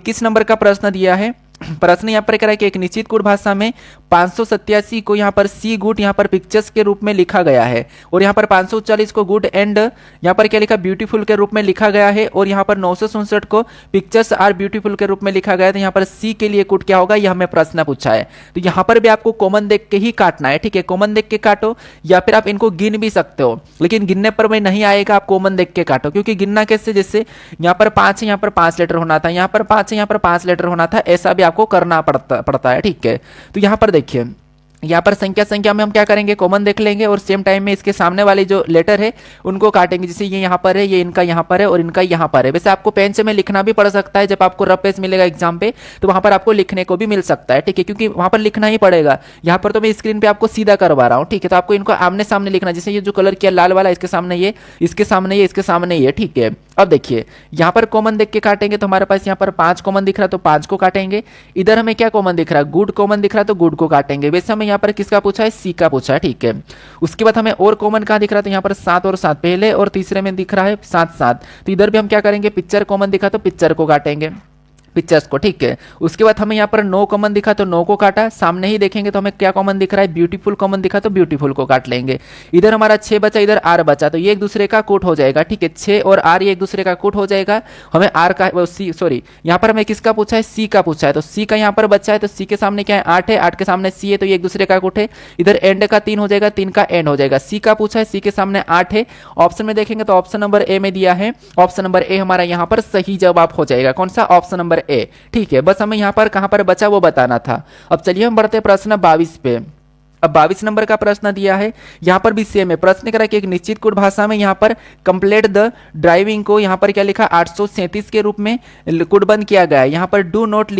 21 number का प्रश्न दिया है। प्रश्न यहाँ पर कह रहा है कि एक निश्चित गुट भाषा में 587 को यहाँ पर सी गुड यहाँ पर पिक्चर्स के रूप में लिखा गया है और यहाँ पर 540 को गुड एंड यहाँ पर क्या लिखा ब्यूटीफुल के रूप में लिखा गया है और यहाँ पर 967 को पिक्चर्स आर ब्यूटीफुल के रूप में लिखा गया है। तो यहाँ पर सी के लिए गुड क्या होगा, यह हमें प्रश्न पूछा है। तो यहाँ पर भी आपको कॉमन देख के ही काटना है, ठीक है। कॉमन देख के काटो या फिर आप इनको गिन भी सकते हो, लेकिन गिनने पर में नहीं आएगा, आप कॉमन देख के काटो। क्योंकि गिनना कैसे, जैसे यहाँ पर 5 है, यहाँ पर 5 लेटर होना था, यहाँ पर 5 है, यहाँ पर 5 लेटर होना था, ऐसा भी आपको करना पड़ता है, ठीक है। तो यहाँ पर देखिए, यहाँ पर संख्या में हम क्या करेंगे, कॉमन देख लेंगे और सेम टाइम में इसके सामने वाले जो लेटर है उनको काटेंगे। जैसे ये यहाँ पर है, ये इनका यहाँ पर है और इनका यहाँ पर है। वैसे आपको पेन से में लिखना भी पड़ सकता है, जब आपको रफ पेज मिलेगा एग्जाम पे तो वहां पर आपको लिखने को भी मिल सकता है, ठीक है, क्योंकि वहां पर लिखना ही पड़ेगा। यहाँ पर तो मैं स्क्रीन पे आपको सीधा करवा रहा हूँ, ठीक है। तो आपको इनको आमने सामने लिखना, जैसे ये जो कलर किया लाल वाला, इसके सामने ये, इसके सामने ये, इसके सामने ये, ठीक है। अब देखिए यहाँ पर कॉमन देख के काटेंगे तो हमारे पास यहाँ पर 5 कॉमन दिख रहा है तो 5 को काटेंगे। इधर हमें क्या कॉमन दिख रहा है, गुड कॉमन दिख रहा है तो गुड को काटेंगे। वैसे हमें यहाँ पर किसका पूछा है, सी का पूछा है, ठीक है। उसके बाद हमें और कॉमन कहाँ दिख रहा है, तो यहाँ पर 7 और 7 पहले और तीसरे में दिख रहा है 7 7। तो इधर भी हम क्या करेंगे, पिक्चर कॉमन दिखा तो पिक्चर को काटेंगे, पिक्चर्स को, ठीक है। उसके बाद हमें यहाँ पर 9 कॉमन दिखा तो 9 को काटा। सामने ही देखेंगे तो हमें क्या कॉमन दिख रहा है, ब्यूटीफुल कॉमन दिखा तो ब्यूटीफुल को काट लेंगे। इधर हमारा 6 बचा, इधर आर बचा, तो ये एक दूसरे का कूट हो जाएगा, ठीक है। 6 और आर ये एक दूसरे का कूट हो जाएगा। हमें आर का सी, सॉरी यहाँ पर हमें किसका पूछा है, सी का पूछा है। तो सी का यहाँ पर बचा है, तो सी के सामने क्या है, 8 है, 8 के सामने सी है, तो ये एक दूसरे का कूट है। इधर एंड का 3 हो जाएगा, 3 का एंड हो जाएगा। सी का पूछा है, सी के सामने 8 है। ऑप्शन में देखेंगे तो ऑप्शन नंबर ए में दिया है, ऑप्शन नंबर ए हमारा यहाँ पर सही जवाब हो जाएगा। कौन सा, ऑप्शन नंबर ए, ठीक है। बस हमें यहां पर कहां पर बचा वो बताना था। अब चलिए हम बढ़ते प्रश्न 22 पे। अब 22 नंबर का प्रश्न दिया है, यहां पर भी सेम है। प्रश्न करा कि एक निश्चित कोड भाषा में यहां पर कंप्लीट द ड्राइविंग को यहां पर क्या लिखा, 837 के रूप में कोडबंद किया गया है। यहां पर डू नॉट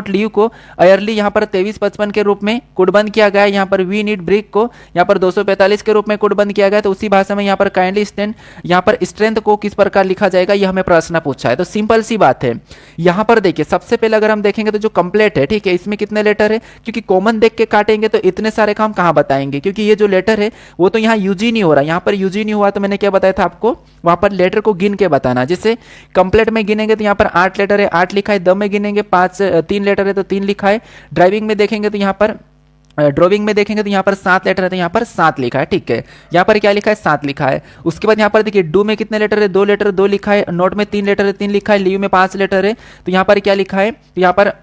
लीव को अर्ली यहां पर 2355 के रूप में कोडबंद किया गया है। यहां पर वी नीड ब्रिक को यहां पर 245 के रूप में कोडबंद किया गया है। तो उसी भाषा में यहां पर काइंडली स्टैंड यहां पर स्ट्रेंथ को किस प्रकार लिखा जाएगा, यह हमें प्रश्न पूछा है। तो सिंपल सी बात है, यहां पर देखिए सबसे पहले अगर हम देखेंगे तो जो कंप्लीट है, ठीक है, इसमें कितने लेटर है, क्योंकि कॉमन देख के काटेंगे तो इतने सारे काम कहां बताएंगे, क्योंकि ये जो लेटर है वो तो यहां यूज ही नहीं हो रहा। यहां पर यूज ही नहीं हुआ तो मैंने क्या बताया था आपको, वहां पर लेटर को गिन के बताना। जैसे कंप्लीट में गिनेंगे तो यहां पर 8 लेटर है, 8 लिखा है। द में गिनेंगे 3 लेटर है तो 3 लिखा है। ड्राइविंग में देखेंगे तो यहां पर ड्राइविंग में देखेंगे तो यहाँ पर 7 लेटर है तो यहाँ पर 7 लिखा है, ठीक है। यहाँ पर क्या लिखा है, 7 लिखा है। उसके बाद यहाँ पर देखिए डू में कितने लेटर है, 2 लेटर 2 लिखा है। नोट में 3 लेटर है, 3 लिखा है। लीव में 5 लेटर है तो यहाँ पर क्या लिखा है, तो यहाँ पर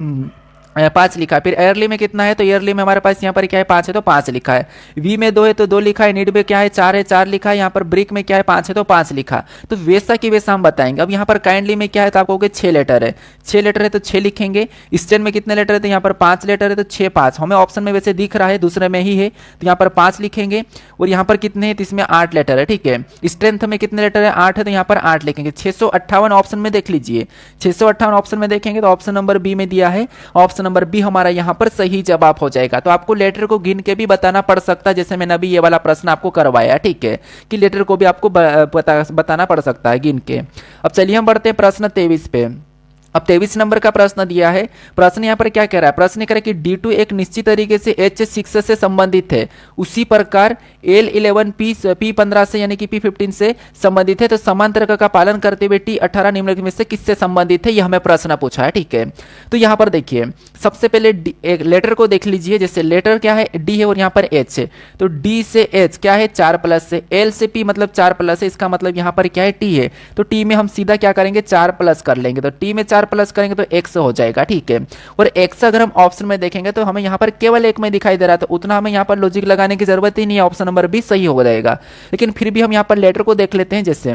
5 लिखा है। फिर एयरली में कितना है, तो एयरली में हमारे पास यहाँ पर क्या है, 5 है तो 5 लिखा है। वी में 2 है तो 2 लिखा है। नीड में क्या है, 4 है, 4 लिखा है। यहाँ पर ब्रिक में क्या है, 5 है तो 5 लिखा। तो वैसा की वैसा हम बताएंगे। अब यहाँ पर काइंडली में क्या है, तो आप कहोगे 6 लेटर है, 6 लेटर है तो 6 लिखेंगे। स्टैंड में कितने लेटर है, तो यहाँ पर 5 लेटर है तो 6 5 हमें ऑप्शन में वैसे दिख रहा है, दूसरे में ही है तो यहाँ पर 5 लिखेंगे। और यहाँ पर कितने हैं, तो इसमें 8 लेटर है, ठीक है। स्ट्रेंथ में कितने लेटर है, 8 है तो यहाँ पर 8 लिखेंगे। 658 ऑप्शन में देख लीजिए, 658 ऑप्शन में देखेंगे तो ऑप्शन नंबर बी में दिया है। ऑप्शन नंबर बी हमारा यहाँ पर सही जवाब हो जाएगा। तो आपको लेटर को गिन के भी बताना पड़ सकता है, जैसे मैंने अभी ये वाला प्रश्न आपको करवाया, ठीक है, कि लेटर को भी आपको बताना पड़ सकता है गिन के। अब चलिए हम बढ़ते हैं प्रश्न 23 पे। अब 23 नंबर का प्रश्न दिया है। प्रश्न यहाँ पर क्या कह रहा है, प्रश्न कह रहा है कि D2 एक निश्चित तरीके से H6 से संबंधित है, उसी प्रकार L11 P15 से यानी कि P15 से संबंधित है। तो समान तर्क का पालन करते हुए T18 निम्नलिखित में से किससे संबंधित है, यह हमें प्रश्न पूछा है, ठीक है। तो यहाँ पर देखिए सबसे पहले एक लेटर को देख लीजिए। जैसे लेटर क्या है, D है और यहाँ पर H है, तो D से H क्या है, 4 प्लस से। L से P मतलब 4 प्लस है, इसका मतलब यहाँ पर क्या है, T है। तो T में हम सीधा क्या करेंगे, 4 प्लस कर लेंगे। तो T में 4 प्लस करेंगे तो x हो जाएगा, ठीक है। और x अगर हम ऑप्शन में देखेंगे तो हमें यहाँ पर केवल एक में दिखाई दे रहा है, तो उतना हमें यहाँ पर लॉजिक लगाने की जरूरत ही नहीं है। ऑप्शन नंबर बी सही हो जाएगा। लेकिन फिर भी हम यहाँ पर लेटर को देख लेते हैं। जैसे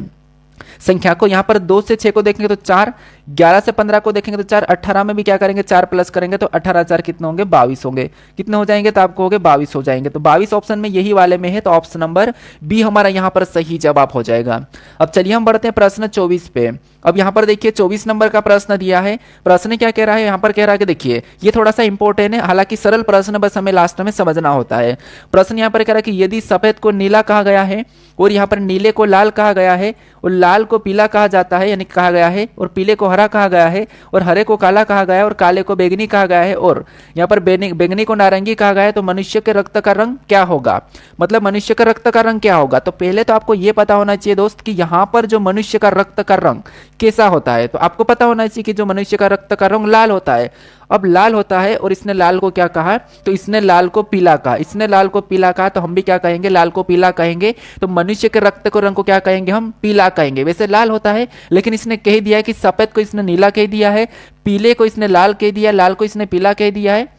संख्या को यहाँ पर 2 से 6 को देखेंगे तो 4, 11 से 15 को देखेंगे तो 4, 18 में भी क्या करेंगे, 4 प्लस करेंगे तो 18 4 कितने होंगे, 22 होंगे। कितने हो जाएंगे, तो आपको होंगे 22 हो जाएंगे। तो 22 ऑप्शन में यही वाले में है, तो ऑप्शन नंबर बी हमारा यहाँ पर सही जवाब हो जाएगा। अब चलिए हम बढ़ते हैं प्रश्न 24 पे। अब यहाँ पर देखिए 24 नंबर का प्रश्न दिया है। प्रश्न क्या कह रहा है, यहाँ पर कह रहा है कि देखिए ये थोड़ा सा इंपॉर्टेंट है, हालांकि सरल प्रश्न, बस हमें लास्ट में समझना होता है। प्रश्न यहाँ पर कह रहा है कि यदि सफेद को नीला कहा गया है और यहाँ पर नीले को लाल कहा गया है और लाल को पीला कहा जाता है यानी कहा गया है और पीले को हरा हरा कहा गया है और हरे को काला कहा गया है और काले को बैंगनी कहा गया है और यहाँ पर बैंगनी को नारंगी कहा गया है, तो मनुष्य के रक्त का रंग क्या होगा, मतलब मनुष्य का रक्त का रंग क्या होगा। तो पहले तो आपको यह पता होना चाहिए दोस्त कि यहाँ पर जो मनुष्य का रक्त का रंग कैसा होता है। तो आपको पता होना चाहिए कि जो मनुष्य का रक्त का रंग लाल होता है। अब लाल होता है और इसने लाल को क्या कहा, तो इसने लाल को पीला कहा, इसने लाल को पीला कहा, तो हम भी क्या कहेंगे, लाल को पीला कहेंगे। तो मनुष्य के रक्त को रंग को क्या कहेंगे, हम पीला कहेंगे। वैसे लाल होता है, लेकिन इसने कह दिया कि सफेद को इसने नीला कह दिया है, पीले को इसने लाल कह दिया, लाल को इसने पीला कह दिया है।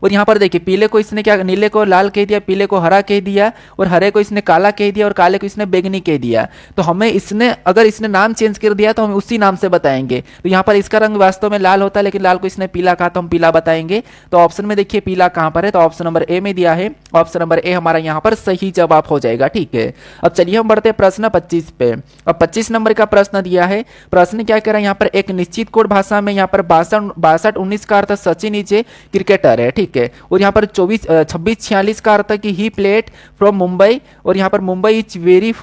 और यहाँ पर देखिए पीले को इसने क्या, नीले को लाल कह दिया, पीले को हरा कह दिया और हरे को इसने काला कह दिया और काले को इसने बैंगनी कह दिया। तो हमें इसने अगर इसने नाम चेंज कर दिया तो हम उसी नाम से बताएंगे। तो यहाँ पर इसका रंग वास्तव में लाल होता है, लेकिन लाल को इसने पीला कहा तो हम पीला बताएंगे। तो ऑप्शन में देखिए पीला कहाँ पर है, तो ऑप्शन नंबर ए में दिया है। ऑप्शन नंबर ए हमारा यहाँ पर सही जवाब हो जाएगा। ठीक है, अब चलिए हम बढ़ते हैं प्रश्न 25 पे। अब 25 नंबर का प्रश्न दिया है। प्रश्न क्या कह रहा है, यहाँ पर एक निश्चित कोड भाषा में यहाँ पर 62-19 का अर्थ सचिन इज ए क्रिकेटर है। ठीक है, और यहाँ पर 26-46 का अर्थ कि ही प्लेड फ्रॉम मुंबई, और यहाँ पर मुंबई इज वेरी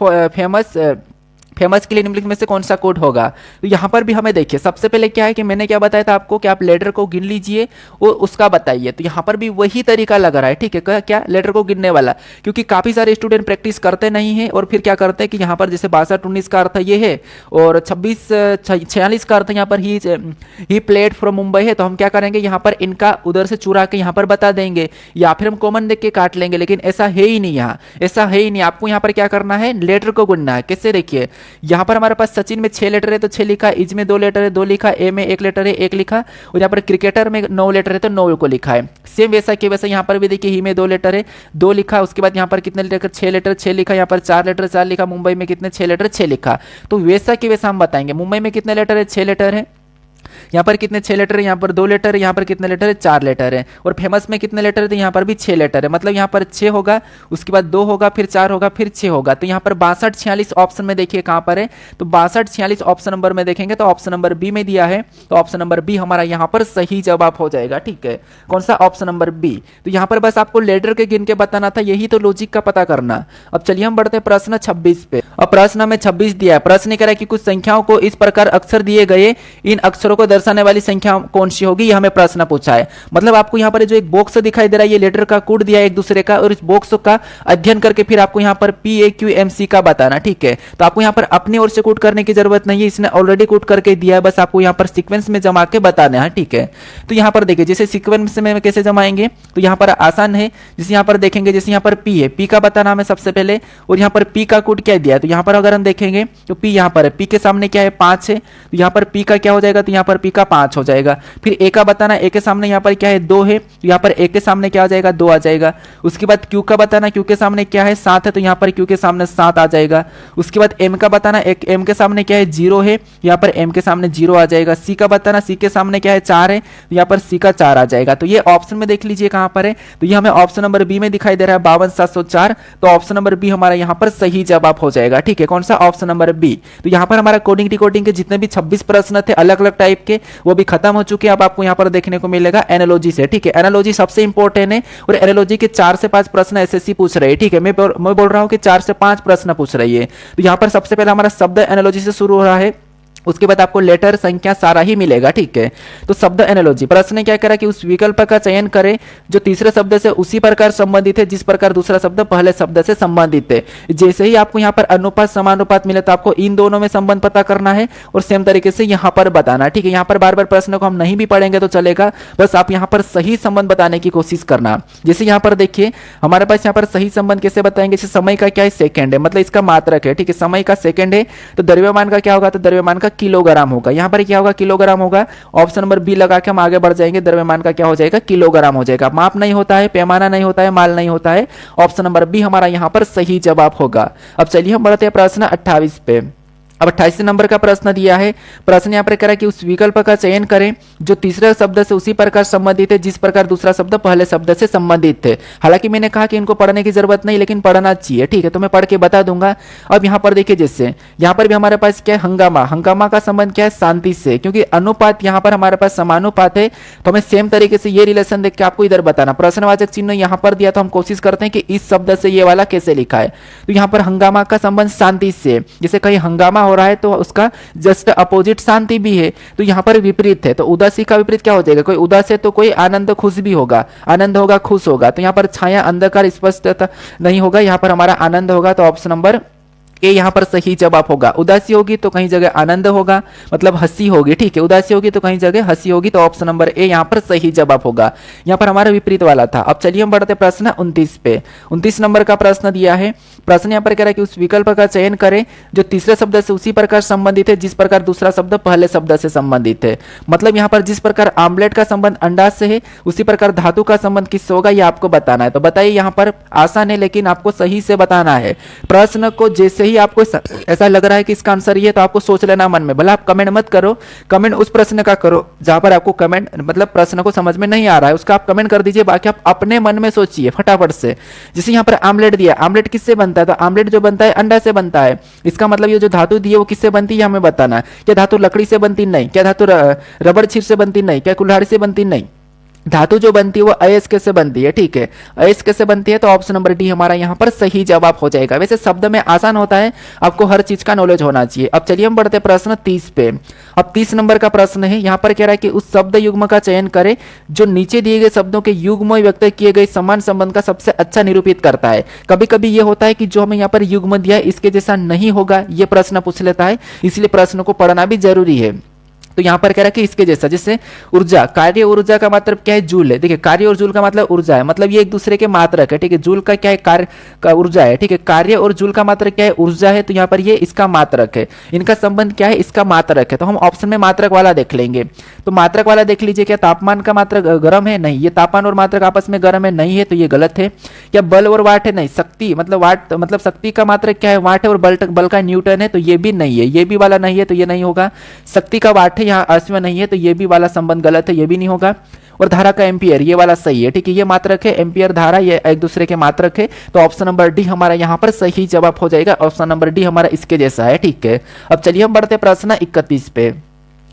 फेमस के लिए निम्नलिखित में से कौन सा कोड होगा। तो यहाँ पर भी हमें देखिए सबसे पहले क्या है कि मैंने क्या बताया था आपको कि आप लेटर को गिन लीजिए और उसका बताइए। तो यहाँ पर भी वही तरीका लग रहा है। ठीक है, क्या लेटर को गिनने वाला, क्योंकि काफी सारे स्टूडेंट प्रैक्टिस करते नहीं है और फिर क्या करते हैं कि यहाँ पर जैसे 62-19 का अर्थ ये है और 26-46 का अर्थ यहाँ पर ही प्लेड फ्रॉम मुंबई है। तो हम क्या करेंगे, यहाँ पर इनका उधर से चुरा के यहाँ पर बता देंगे या फिर हम कॉमन देख के काट लेंगे, लेकिन ऐसा है ही नहीं, यहाँ ऐसा है ही नहीं। आपको यहाँ पर क्या करना है, लेटर को गिनना है। कैसे, देखिए यहाँ पर हमारे पास सचिन में 6 लेटर है तो 6 लिखा, इज में 2 लेटर है 2 लिखा, ए में 1 लेटर है 1 लिखा, और यहाँ पर क्रिकेटर में 9 लेटर है तो 9 को लिखा है। सेम वैसा कि वैसा यहाँ पर भी देखिए ही में 2 लेटर है 2 लिखा, उसके बाद यहाँ पर कितने लेटर, 6 लेटर 6 लिखा, यहाँ पर 4 लेटर 4 लिखा, मुंबई में कितने 6 लेटर 6 लिखा। तो वैसा कि वैसा हम बताएंगे। मुंबई में कितने लेटर है, 6 लेटर है, यहाँ पर कितने 6 लेटर है, यहाँ पर 2 लेटर है, यहाँ पर कितने लेटर है 4 लेटर है, और फेमस में कितने लेटर है, यहाँ पर भी 6 लेटर है। मतलब यहाँ पर 6 होगा, उसके बाद 2 होगा, फिर 4 होगा, फिर 6 होगा। तो यहाँ पर 62-46 ऑप्शन में देखिए कहाँ पर है, तो 62-46 ऑप्शन नंबर में देखेंगे तो ऑप्शन नंबर बी में दिया है। तो ऑप्शन नंबर बी हमारा यहाँ पर सही जवाब हो जाएगा। ठीक है, कौन सा, ऑप्शन नंबर बी। तो यहाँ पर बस आपको लेटर के गिन के बताना था, यही तो लॉजिक का पता करना। अब चलिए हम बढ़ते हैं प्रश्न 26 पे। अब प्रश्न हमें 26 दिया है। प्रश्न कह रहा है कि कुछ संख्याओं को इस प्रकार अक्षर दिए गए, इन अक्षरों को दर्शाने वाली संख्या कौन सी होगी, यह हमें प्रश्न पूछा है। मतलब आपको यहाँ पर जो एक बॉक्स दिखाई दे रहा है, ये लेटर का कोड दिया है एक दूसरे का, और इस बॉक्स का अध्ययन करके फिर आपको यहाँ पर PAQMC का बताना। ठीक है, तो आपको यहाँ पर अपनी ओर से कोड करने की जरूरत नहीं है, इसने ऑलरेडी कोड करके दिया है, बस आपको यहाँ पर सीक्वेंस में जमा के बताना है। ठीक है, तो यहाँ पर देखिए जैसे सीक्वेंस में कैसे जमाएंगे, तो यहाँ पर आसान है। जैसे यहाँ पर देखेंगे, जैसे यहाँ पर P है, P का बताना हमें सबसे पहले, और यहाँ पर P का कोड क्या दिया है, तो यहाँ पर अगर हम देखेंगे तो P यहाँ पर है, P के सामने क्या है 5 है, तो यहाँ पर P का क्या हो जाएगा, तो यहाँ पर P का 5 हो जाएगा। फिर A का बताना, A के सामने यहाँ पर क्या है 2 है, तो यहाँ पर A के सामने क्या आ जाएगा 2 आ जाएगा। उसके बाद Q का बताना, Q के सामने क्या है 7 है, तो यहाँ पर Q के सामने 7 आ जाएगा। उसके बाद M का बताना, M के सामने क्या है 0 है, यहाँ पर M के सामने 0 आ जाएगा। C का बताना, C के सामने क्या है 4 है, तो यहाँ पर C का 4 आ जाएगा। तो ये ऑप्शन में देख लीजिए कहाँ पर है, तो ये हमें ऑप्शन नंबर बी में दिखाई दे रहा है 52-704। तो ऑप्शन नंबर बी हमारा यहाँ पर सही जवाब हो जाएगा। ठीक है, कौन सा, ऑप्शन नंबर बी। तो यहाँ पर हमारा कोडिंग डिकोडिंग के जितने भी 26 प्रश्न थे अलग अलग टाइप के, वो भी खत्म हो चुके हैं। अब आपको यहाँ पर देखने को मिलेगा एनालॉजी से। ठीक है, एनालॉजी सबसे इंपॉर्टेंट है और एनालॉजी के 4 से 5 प्रश्न एसएससी पूछ रहे हैं। ठीक है, मैं बोल रहा हूँ कि 4 से 5 प्रश्न पूछ रही है। तो यहाँ पर सबसे पहले हमारा शब्द एनालॉजी से शुरू हो रहा है, उसके बाद आपको लेटर संख्या सारा ही मिलेगा। ठीक है, तो शब्द एनालॉजी प्रश्न क्या करा कि उस विकल्प का चयन करें जो तीसरे शब्द से उसी प्रकार संबंधित है जिस प्रकार दूसरा शब्द पहले शब्द से संबंधित है। जैसे ही आपको यहाँ पर अनुपात समानुपात मिले तो आपको इन दोनों में संबंध पता करना है और सेम तरीके से यहाँ पर बताना। ठीक है, यहाँ पर बार बार प्रश्न को हम नहीं भी पढ़ेंगे तो चलेगा, बस आप यहाँ पर सही संबंध बताने की कोशिश करना। जैसे यहाँ पर देखिए हमारे पास यहाँ पर सही संबंध कैसे बताएंगे, जैसे समय का क्या है सेकेंड है, मतलब इसका मात्रक है। ठीक है, समय का सेकेंड है, तो द्रव्यमान का क्या होगा, तो द्रव्यमान का किलोग्राम होगा। यहाँ पर क्या होगा, किलोग्राम होगा। ऑप्शन नंबर बी लगा के हम आगे बढ़ जाएंगे, द्रव्यमान का क्या हो जाएगा, किलोग्राम हो जाएगा। माप नहीं होता है, पैमाना नहीं होता है, माल नहीं होता है। ऑप्शन नंबर बी हमारा यहाँ पर सही जवाब होगा। अब चलिए हम बढ़ते हैं प्रश्न 28 पे। अब 28 नंबर का प्रश्न दिया है। प्रश्न यहाँ पर करा कि उस विकल्प का चयन करें जो तीसरे शब्द से उसी प्रकार संबंधित है जिस प्रकार दूसरा शब्द पहले शब्द से संबंधित थे। हालांकि मैंने कहा कि इनको पढ़ने की जरूरत नहीं, लेकिन पढ़ना चाहिए। ठीक है, तो मैं पढ़ के बता दूंगा। अब यहाँ पर देखिए, जैसे यहाँ पर भी हमारे पास क्या है, हंगामा। हंगामा का संबंध क्या है, शांति से, क्योंकि अनुपात यहाँ पर हमारे पास समानुपात है। तो हमें सेम तरीके से ये रिलेशन देख के आपको इधर बताना। प्रश्नवाचक चिन्ह यहाँ पर दिया तो हम कोशिश करते हैं कि इस शब्द से ये वाला कैसे लिखा है। तो यहाँ पर हंगामा का संबंध शांति से, जैसे कहीं हंगामा हो हो रहा है तो उसका जस्ट अपोजिट शांति भी है, तो यहाँ पर विपरीत है। तो उदासी का विपरीत क्या हो जाएगा, कोई उदास है तो कोई आनंद खुश भी होगा, आनंद होगा खुश होगा। तो यहाँ पर छाया अंधकार स्पष्टता नहीं होगा, यहाँ पर हमारा आनंद होगा। तो ऑप्शन नंबर ए यहाँ पर सही जवाब होगा। उदासी होगी तो कहीं जगह आनंद होगा, मतलब हंसी होगी, ठीक है। उदासी होगी तो कहीं जगह हंसी होगी, तो ऑप्शन नंबर ए यहाँ पर सही जवाब होगा। यहाँ पर हमारा विपरीत वाला था। अब चलिए हम बढ़ते प्रश्न 29 पे। 29 नंबर का प्रश्न दिया है। प्रश्न यहाँ पर कह रहा है कि उस विकल्प का चयन करें जो तीसरे शब्द से उसी प्रकार संबंधित है जिस प्रकार दूसरा शब्द पहले शब्द से संबंधित है। मतलब यहाँ पर जिस प्रकार आमलेट का संबंध अंडा से है उसी प्रकार धातु का संबंध किससे होगा, ये आपको बताना है। तो बताइए, यहाँ पर आसान है लेकिन आपको सही से बताना है। प्रश्न को जैसे ही आपको ऐसा लग रहा है कि इसका आंसर ये है तो आपको सोच लेना मन में, भला आप कमेंट मत करो, कमेंट उस प्रश्न का करो जहां पर आपको कमेंट मतलब प्रश्न को समझ में नहीं आ रहा है उसका आप कमेंट कर दीजिए, बाकी आप अपने मन में सोचिए फटाफट से। जैसे यहाँ पर आमलेट दिया, आमलेट किससे बनता है, तो आमलेट जो बनता है अंडा से बनता है। इसका मतलब ये जो धातु दी है वो किससे बनती है हमें बताना है। क्या धातु लकड़ी से बनती, नहीं। क्या धातु रबड़ छीर से बनती, नहीं। क्या कुल्हाड़ी से बनती, नहीं। धातु जो बनती है वो अयस्क से बनती है, ठीक है, अयस्क से बनती है। तो ऑप्शन नंबर डी हमारा यहाँ पर सही जवाब हो जाएगा। वैसे शब्द में आसान होता है, आपको हर चीज का नॉलेज होना चाहिए। अब चलिए हम बढ़ते प्रश्न 30 पे। अब 30 नंबर का प्रश्न है, यहाँ पर कह रहा है कि उस शब्द युग्म का चयन करें जो नीचे दिए गए शब्दों के युग्म व्यक्त किए गए समान संबंध का सबसे अच्छा निरूपित करता है। कभी कभी ये होता है कि जो हमें यहाँ पर युग्म दिया है इसके जैसा नहीं होगा, ये प्रश्न पूछ लेता है, इसलिए प्रश्न को पढ़ना भी जरूरी है। तो यहाँ पर कह रहा है कि इसके जैसा, जैसे ऊर्जा, कार्य ऊर्जा का मतलब क्या है, जूल है। देखिए कार्य और जूल का मतलब ऊर्जा है, मतलब ये एक दूसरे के मात्रक है, ठीक है। जूल का क्या है, कार्य का ऊर्जा है, ठीक है। कार्य और जूल का मात्रक क्या है, ऊर्जा है। तो यहाँ पर ये इसका मात्रक है, इनका संबंध क्या है, इसका मात्रक है। तो हम ऑप्शन में मात्रक वाला देख लेंगे। तो मात्रक वाला देख लीजिए, क्या तापमान का मात्रक गर्म है, नहीं। ये तापमान और मात्रक आपस में गर्म है, नहीं है, तो ये गलत है। क्या बल और वाट है, नहीं। शक्ति मतलब वाट मतलब शक्ति का मात्रक क्या है, वाट है, और बल का न्यूटन है, तो ये भी नहीं है। ये भी वाला नहीं है तो ये नहीं होगा। शक्ति का वाट है, यहाँ अर्थ में नहीं है, तो ये भी वाला संबंध गलत है, ये भी नहीं होगा। और धारा का एम्पियर, ये वाला सही है, ठीक है। ये मात्रक है, एम्पियर धारा ये एक दूसरे के मात्रक है। तो ऑप्शन नंबर डी हमारा यहाँ पर सही जवाब हो जाएगा। ऑप्शन नंबर डी हमारा इसके जैसा है, ठीक है। अब चलिए हम बढ़ते प्रश्न 31 पे।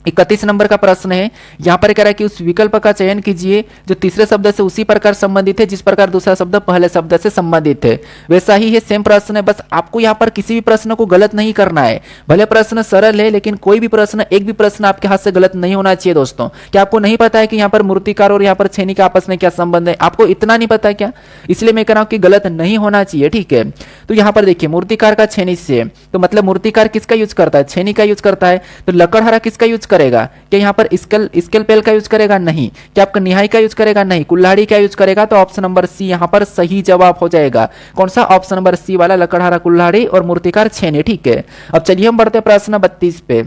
31 नंबर का प्रश्न है, यहाँ पर कह रहा है कि उस विकल्प का चयन कीजिए जो तीसरे शब्द से उसी प्रकार संबंधित है जिस प्रकार दूसरा शब्द पहले शब्द से संबंधित है। वैसा ही है, सेम प्रश्न है, बस आपको यहाँ पर किसी भी प्रश्न को गलत नहीं करना है। भले प्रश्न सरल है लेकिन कोई भी प्रश्न, एक भी प्रश्न आपके हाथ से गलत नहीं होना चाहिए दोस्तों। क्या आपको नहीं पता है कि यहाँ पर मूर्तिकार और यहाँ पर छेनी का आपस में क्या संबंध है, आपको इतना नहीं पता क्या, इसलिए मैं कह रहा हूँ कि गलत नहीं होना चाहिए, ठीक है। तो यहाँ पर देखिए मूर्तिकार का छेनी से, तो मतलब मूर्तिकार किसका यूज करता है, छेनी का यूज करता है। तो लकड़हारा किसका यूज करेगा, क्या यहाँ पर स्केल पेल का यूज करेगा, नहीं। क्या आपका निहाई का यूज करेगा, नहीं। कुल्हाड़ी का यूज करेगा, तो ऑप्शन नंबर सी यहाँ पर सही जवाब हो जाएगा। कौन सा, ऑप्शन नंबर सी वाला, लकड़हारा कुल्हाड़ी और मूर्तिकार छेनी, ठीक है। अब चलिए हम बढ़ते प्रश्न 32 पे।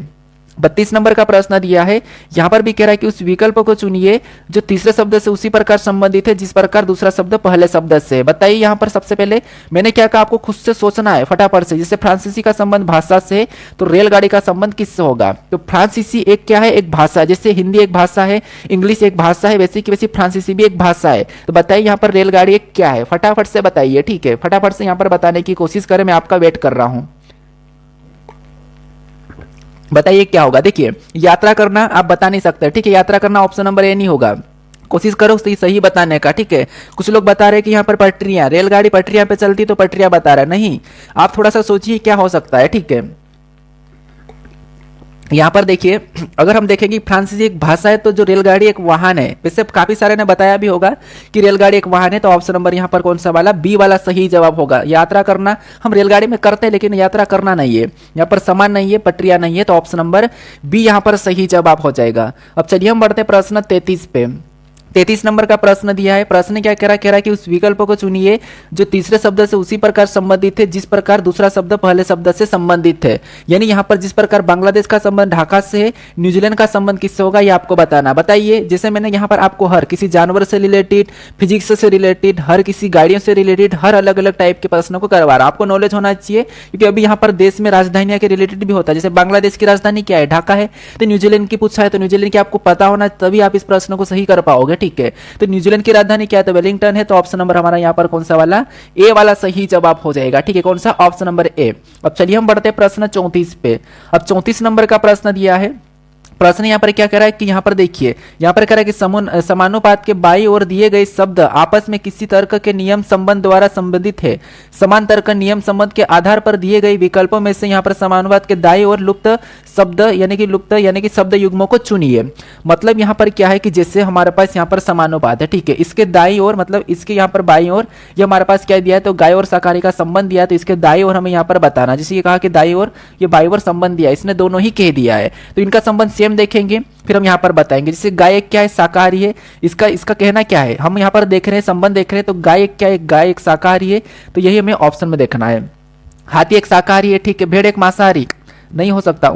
32 नंबर का प्रश्न दिया है, यहां पर भी कह रहा है कि उस विकल्प को चुनिए जो तीसरे शब्द से उसी प्रकार संबंधित है जिस प्रकार दूसरा शब्द पहले शब्द से। बताइए यहां पर सबसे पहले मैंने क्या कहा, आपको खुद से सोचना है फटाफट से। जैसे फ्रांसीसी का संबंध भाषा से, तो रेलगाड़ी का संबंध किससे होगा, तो फ्रांसीसी एक क्या है, एक भाषा। जैसे हिंदी एक भाषा है, इंग्लिश एक भाषा है, वैसे की वैसी फ्रांसीसी भी एक भाषा है। तो बताइए यहाँ पर रेलगाड़ी एक क्या है, फटाफट से बताइए, ठीक है। फटाफट से यहाँ पर बताने की कोशिश करें, मैं आपका वेट कर रहा हूं। बताइए क्या होगा। देखिए यात्रा करना आप बता नहीं सकते, ठीक है। यात्रा करना ऑप्शन नंबर ए नहीं होगा, कोशिश करो सही बताने का, ठीक है। कुछ लोग बता रहे हैं कि यहाँ पर पटरियां, रेलगाड़ी पटरियां पे चलती तो पटरियां बता रहे, नहीं। आप थोड़ा सा सोचिए क्या हो सकता है, ठीक है। यहाँ पर देखिए अगर हम देखेंगे फ्रांसीसी एक भाषा है तो जो रेलगाड़ी एक वाहन है। वैसे काफी सारे ने बताया भी होगा कि रेलगाड़ी एक वाहन है, तो ऑप्शन नंबर यहाँ पर कौन सा वाला, बी वाला सही जवाब होगा। यात्रा करना हम रेलगाड़ी में करते हैं लेकिन यात्रा करना नहीं है, यहाँ पर सामान नहीं है, पटरियां नहीं है, तो ऑप्शन नंबर बी यहाँ पर सही जवाब हो जाएगा। अब चलिए हम बढ़ते प्रश्न 33 पे। 33 नंबर का प्रश्न दिया है। प्रश्न क्या कह रहा है कि उस विकल्प को चुनिए जो तीसरे शब्द से उसी प्रकार संबंधित है जिस प्रकार दूसरा शब्द पहले शब्द से संबंधित है। यानी यहाँ पर जिस प्रकार बांग्लादेश का संबंध ढाका से है, न्यूजीलैंड का संबंध किससे होगा, ये आपको बताना। बताइए, जैसे मैंने यहाँ पर आपको हर किसी जानवर से रिलेटेड, फिजिक्स से रिलेटेड, हर किसी गाड़ियों से रिलेटेड, हर अलग अलग टाइप के प्रश्नों को करवा रहा हूं। आपको नॉलेज होना चाहिए क्योंकि अभी यहाँ पर देश में राजधानियां के रिलेटेड भी होता है। जैसे बांग्लादेश की राजधानी क्या है, ढाका है, तो न्यूजीलैंड की पूछा है तो न्यूजीलैंड की आपको पता होना, तभी आप इस प्रश्न को सही कर पाओगे, ठीक है। तो न्यूजीलैंड की राजधानी क्या है, तो वेलिंगटन है, तो ऑप्शन नंबर हमारा यहाँ पर कौन सा वाला, ए वाला सही जवाब हो जाएगा, ठीक है। कौन सा, ऑप्शन नंबर ए। अब चलिए हम बढ़ते हैं प्रश्न 34 पे। अब 34 नंबर का प्रश्न दिया है, प्रश्न यहाँ पर क्या कह रहा है कि यहाँ पर देखिए, यहाँ पर कह रहा है कि समानुपात के बाईं ओर दिए गए शब्द आपस में किसी तर्क के नियम संबंध द्वारा संबंधित है। समान तर्क नियम संबंध के आधार पर दिए गए विकल्पों में से यहाँ पर समानुपात के दाईं ओर लुप्त शब्द यानी कि शब्द युग्मों को चुनिए। मतलब यहाँ पर क्या है कि जैसे हमारे पास यहाँ पर समानुपात है, ठीक है, इसके दाईं ओर मतलब इसके यहाँ पर बाईं ओर ये हमारे पास क्या दिया है, तो गाय और शाकाहारी का संबंध दिया है, तो इसके दाईं ओर हमें यहाँ पर बताना, जैसे ये कहा कि दाईं ओर ये बाईं ओर संबंध दिया है, इसने दोनों ही कह दिया है, तो इनका संबंध सेम देखेंगे फिर हम यहाँ पर बताएंगे। जैसे गाय एक क्या है, शाकाहारी है, इसका कहना क्या है, हम यहाँ पर देख रहे हैं संबंध देख रहे हैं, तो गाय एक क्या है, गाय एक शाकाहारी है, तो यही हमें ऑप्शन में देखना है। हाथी एक शाकाहारी है, ठीक है, भेड़ एक मांसाहारी नहीं हो सकता,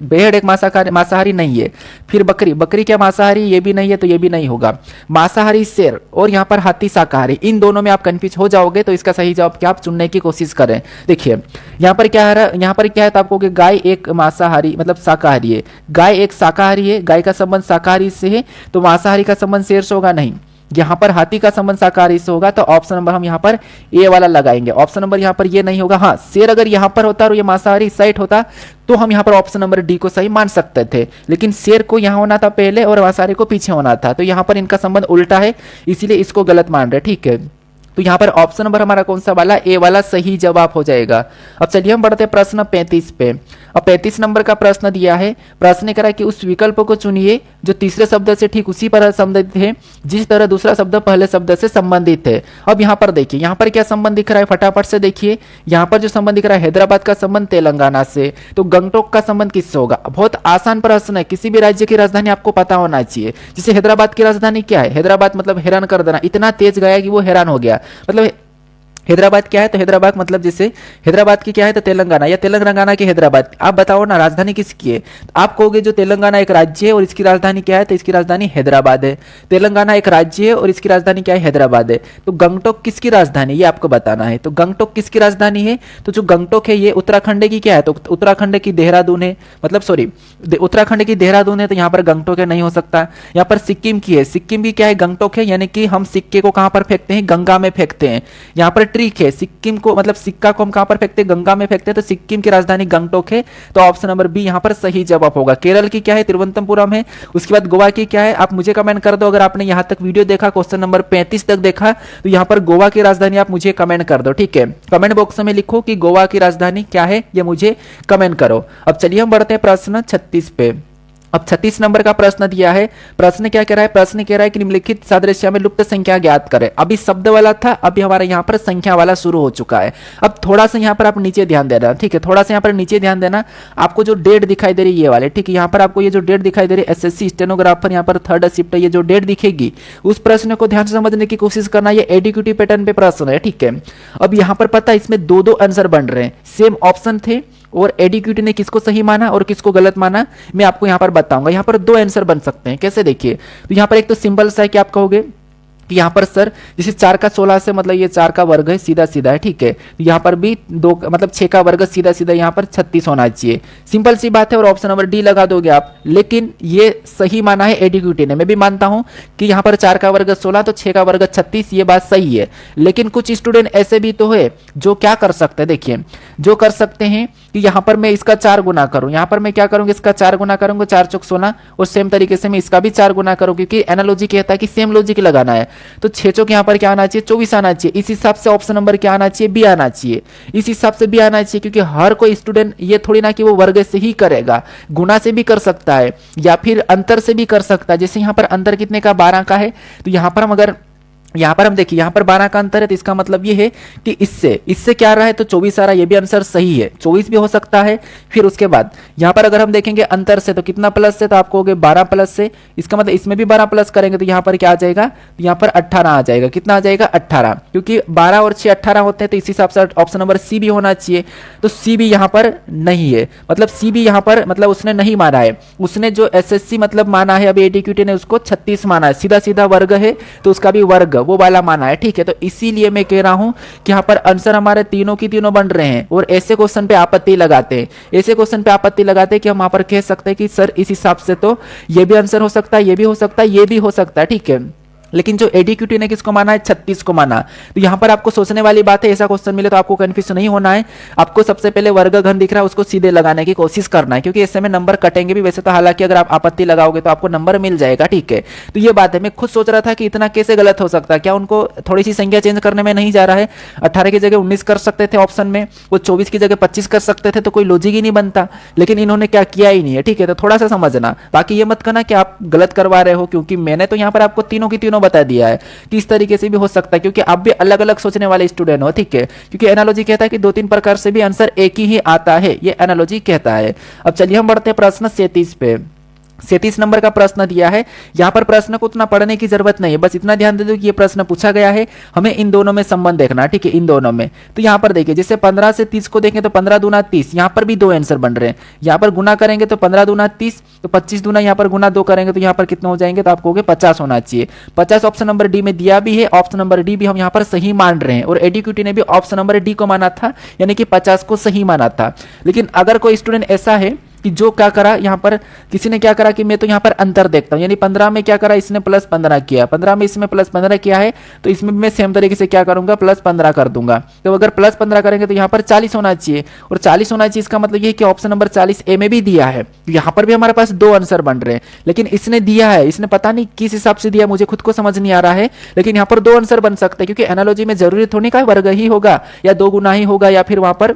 भेड़ एक मांसाहारी नहीं है। फिर बकरी क्या मांसाहारी, ये भी नहीं है, तो ये भी नहीं होगा। मांसाहारी शेर और यहाँ पर हाथी शाकाहारी, इन दोनों में आप कंफ्यूज हो जाओगे, तो इसका सही जवाब क्या आप चुनने की कोशिश करें। देखिए यहाँ पर क्या है, तो आपको कि गाय एक मांसाहारी मतलब शाकाहारी है, गाय एक शाकाहारी है, गाय का संबंध शाकाहारी से है, तो मांसाहारी का संबंध शेर से होगा नहीं। यहाँ पर हाथी का संबंध शाकाहारी से होगा, तो ऑप्शन नंबर हम यहाँ पर ए वाला लगाएंगे। ऑप्शन नंबर यहाँ पर ये नहीं होगा। हाँ, शेर अगर यहाँ पर होता और ये मांसाहारी साइट होता तो हम यहाँ पर ऑप्शन नंबर डी को सही मान सकते थे, लेकिन शेर को यहाँ होना था पहले और मांसाहारी को पीछे होना था, तो यहाँ पर इनका संबंध उल्टा है, इसीलिए इसको गलत मान रहे। ठीक है, तो यहाँ पर ऑप्शन नंबर हमारा कौन सा वाला, ए वाला सही जवाब हो जाएगा। अब चलिए हम बढ़ते हैं प्रश्न 35 पे। अब 35 नंबर का प्रश्न दिया है, प्रश्न कह रहा है कि उस विकल्प को चुनिए जो तीसरे शब्द से ठीक उसी पर संबंधित है जिस तरह दूसरा शब्द पहले शब्द से संबंधित है। अब यहाँ पर देखिए, यहाँ पर क्या संबंध दिख रहा है, फटाफट से देखिए। यहाँ पर जो संबंध दिख रहा है, हैदराबाद का संबंध तेलंगाना से, तो गंगटोक का संबंध किससे होगा। बहुत आसान प्रश्न है, किसी भी राज्य की राजधानी आपको पता होना चाहिए। जैसे हैदराबाद की राजधानी क्या है, हैदराबाद मतलब हैरान कर देना, इतना तेज गया कि वो हैरान हो गया। मतलब हैदराबाद क्या है, तो हैदराबाद मतलब जैसे हैदराबाद की क्या है, तो तेलंगाना, या तेलंगाना की हैदराबाद। आप बताओ ना राजधानी किसकी है, आप कहोगे जो तेलंगाना एक राज्य है और इसकी राजधानी क्या है, तो इसकी राजधानी हैदराबाद है। तेलंगाना एक राज्य है और इसकी राजधानी क्या है, हैदराबाद है। तो गंगटोक किसकी राजधानी, ये आपको बताना है। तो गंगटोक किसकी राजधानी है, तो जो गंगटोक है ये उत्तराखंड की क्या है, तो उत्तराखंड की देहरादून है, मतलब सॉरी उत्तराखंड की देहरादून है, तो यहाँ पर गंगटोक है, नहीं हो सकता। यहाँ पर सिक्किम की है, सिक्किम की क्या है, गंगटोक है, यानी कि हम सिक्के को कहाँ पर फेंकते हैं, गंगा में फेंकते हैं। यहाँ पर ट्रिक है, सिक्किम को मतलब सिक्का को हम कहां पर फेंकते हैं, गंगा में फेंकते हैं, तो सिक्किम की राजधानी गंगटोक है, तो ऑप्शन नंबर बी यहां पर सही जवाब होगा। केरल की क्या है, तिरुवनंतपुरम है। उसके बाद गोवा की क्या है, आप मुझे कमेंट कर दो, अगर आपने यहां तक वीडियो देखा, क्वेश्चन नंबर 35 तक देखा, तो यहां पर गोवा की राजधानी आप मुझे कमेंट कर दो। ठीक है, कमेंट बॉक्स में लिखो कि गोवा की राजधानी क्या है, ये मुझे कमेंट करो। अब चलिए हम बढ़ते हैं प्रश्न 36 पे। अब 36 नंबर का प्रश्न दिया है, प्रश्न क्या कह रहा है, प्रश्न कह रहा है कि निम्नलिखित सादृश्य में लुप्त संख्या ज्ञात करें। अभी शब्द वाला था, अभी हमारा यहाँ पर संख्या वाला शुरू हो चुका है। अब थोड़ा सा यहाँ पर आप नीचे ध्यान देना, ठीक है, थोड़ा सा यहाँ पर नीचे ध्यान देना। आपको जो डेट दिखाई दे रही है ये वाले, ठीक है, यहाँ पर आपको ये जो डेट दिखाई दे रही है एसएससी स्टेनोग्राफर, यहाँ पर 3rd शिफ्ट, ये जो डेट दिखेगी उस प्रश्न को ध्यान से समझने की कोशिश करना। ये एडीक्यूटिव पैटर्न पे प्रश्न है, ठीक है। अब यहाँ पर पता है इसमें दो आंसर बन रहे हैं, सेम ऑप्शन थे और एडीक्यूटी ने किसको सही माना और किसको गलत माना, मैं आपको यहां पर बताऊंगा। यहां पर 2 आंसर बन सकते हैं, कैसे देखिए। तो यहां पर एक तो सिंपल सा है कि आप कहोगे कि यहाँ पर सर जैसे 4 का 16 से मतलब ये 4 का वर्ग है, सीधा सीधा है, ठीक है। तो यहाँ पर भी 2 मतलब 6 का वर्ग सीधा सीधा यहाँ पर 36 होना चाहिए, सिंपल सी बात है, और ऑप्शन नंबर डी लगा दोगे आप। लेकिन ये सही माना है एडीक्यूटी ने, मैं भी मानता हूं कि यहाँ पर 4 का वर्ग 16 तो 6 का वर्ग 36, ये बात सही है। लेकिन कुछ स्टूडेंट ऐसे भी तो है जो क्या कर सकते हैं, देखिए जो कर सकते हैं कि यहाँ पर मैं इसका 4 गुना करूं, यहाँ पर मैं क्या करूंगा, इसका 4 गुना करूंगा, 4 चौक 16, और सेम तरीके से मैं इसका भी 4 गुना करूं, क्योंकि एनालॉजी कहता है कि सेम लॉजिक लगाना है। तो 6 चौक यहाँ पर क्या आना चाहिए, 24 आना चाहिए। इस हिसाब से ऑप्शन नंबर क्या आना चाहिए, बी आना चाहिए। इस हिसाब से बी आना चाहिए, क्योंकि हर कोई स्टूडेंट ये थोड़ी ना कि वो वर्ग से ही करेगा, गुना से भी कर सकता है या फिर अंतर से भी कर सकता है। जैसे यहाँ पर अंतर कितने का, 12 का है, तो यहाँ पर हम अगर यहाँ पर हम देखिए यहाँ पर 12 का अंतर है, तो इसका मतलब ये है कि इससे क्या रहा है, तो 24 आ रहा है, ये भी आंसर सही है, 24 भी हो सकता है। फिर उसके बाद यहाँ पर अगर हम देखेंगे अंतर से, तो कितना प्लस से, तो आपको हो गए 12 प्लस से, इसका मतलब इसमें भी 12 प्लस करेंगे तो यहाँ पर क्या आ जाएगा, तो यहाँ पर 18 आ जाएगा। कितना आ जाएगा, 18, क्योंकि 12 और 6 18 होते हैं, तो इस हिसाब से ऑप्शन नंबर सी भी होना चाहिए। तो सी भी यहाँ पर नहीं है, मतलब सी भी यहाँ पर मतलब उसने नहीं माना है, उसने जो एसएससी मतलब माना है, अभी एडीक्यूटी ने उसको 36 माना है, सीधा सीधा वर्ग है तो उसका भी वर्ग वो वाला माना है, ठीक है। तो इसीलिए मैं कह रहा हूं कि यहाँ पर आंसर हमारे तीनों की तीनों बन रहे हैं, और ऐसे क्वेश्चन पे आपत्ति लगाते हैं, ऐसे क्वेश्चन पे आपत्ति लगाते हैं कि हम वहां पर कह सकते हैं कि सर इस हिसाब से तो ये भी आंसर हो सकता है, ये भी हो सकता है, ये भी हो सकता है, ठीक है। लेकिन जो एडीक्यूटी ने किसको माना है, 36 को माना। तो यहां पर आपको सोचने वाली बात है, ऐसा क्वेश्चन मिले तो आपको कंफ्यूज नहीं होना है। आपको सबसे पहले वर्ग घन दिख रहा है उसको सीधे लगाने की कोशिश करना है, क्योंकि ऐसे में नंबर कटेंगे भी वैसे तो, हालांकि अगर आप आपत्ति लगाओगे तो आपको नंबर मिल जाएगा, ठीक है। तो ये बात है, मैं खुद सोच रहा था कि इतना कैसे गलत हो सकता है, क्या उनको थोड़ी सी संख्या चेंज करने में नहीं जा रहा है, 18 की जगह 19 कर सकते थे ऑप्शन में, वो 24 की जगह 25 कर सकते थे, तो कोई लॉजिक ही नहीं बनता, लेकिन इन्होंने क्या किया ही नहीं है, ठीक है। तो थोड़ा सा समझना, बाकी ये मत कहना कि आप गलत करवा रहे हो, क्योंकि मैंने तो यहाँ पर आपको तीनों की तीनों बता दिया है कि इस तरीके से भी हो सकता है, क्योंकि आप भी अलग अलग सोचने वाले स्टूडेंट हो, ठीक है। क्योंकि एनालॉजी कहता है कि 2-3 प्रकार से भी आंसर एक ही आता है, ये एनालॉजी कहता है। अब चलिए हम बढ़ते हैं प्रश्न 37 पे। 37 नंबर का प्रश्न दिया है। यहां पर प्रश्न को उतना पढ़ने की जरूरत नहीं है, बस इतना ध्यान दे दो कि ये प्रश्न पूछा गया है, हमें इन दोनों में संबंध देखना, ठीक है, इन दोनों में। तो यहां पर देखिए, जैसे 15 से 30 को देखें तो 15 दूना 30, यहां पर भी दो आंसर बन रहे हैं। यहां पर गुना करेंगे तो 15 दूना 30, तो 25 दूना यहां पर गुना 2 करेंगे तो यहां पर कितने हो जाएंगे, तो आपको 50 होना चाहिए। 50 ऑप्शन नंबर डी में दिया भी है, ऑप्शन नंबर डी भी हम यहां पर सही मान रहे हैं, और एडीक्यूटी ने भी ऑप्शन नंबर डी को माना था, यानी कि 50 को सही माना था। लेकिन अगर कोई स्टूडेंट ऐसा है कि जो क्या करा, यहां पर किसी ने क्या करा कि मैं तो यहां पर अंतर देखता हूं, यानी 15 में क्या करा, इसने प्लस 15 किया, 15 में इसमें प्लस 15 किया है, तो इसमें मैं सेम तरीके से क्या करूंगा, प्लस 15 कर दूंगा। तो अगर प्लस 15 करेंगे तो यहां पर 40 होना चाहिए, और 40 होना चाहिए, इसका मतलब ये है कि ऑप्शन नंबर 40 ए में भी दिया है। यहां पर भी हमारे पास दो आंसर बन रहे हैं, लेकिन इसने दिया है, इसने पता नहीं किस हिसाब से दिया, मुझे खुद को समझ नहीं आ रहा है, लेकिन यहां पर दो आंसर बन सकते हैं, क्योंकि एनालॉजी में जरूरी थोड़ी का वर्ग ही होगा, या 2 गुना ही होगा, या फिर वहां पर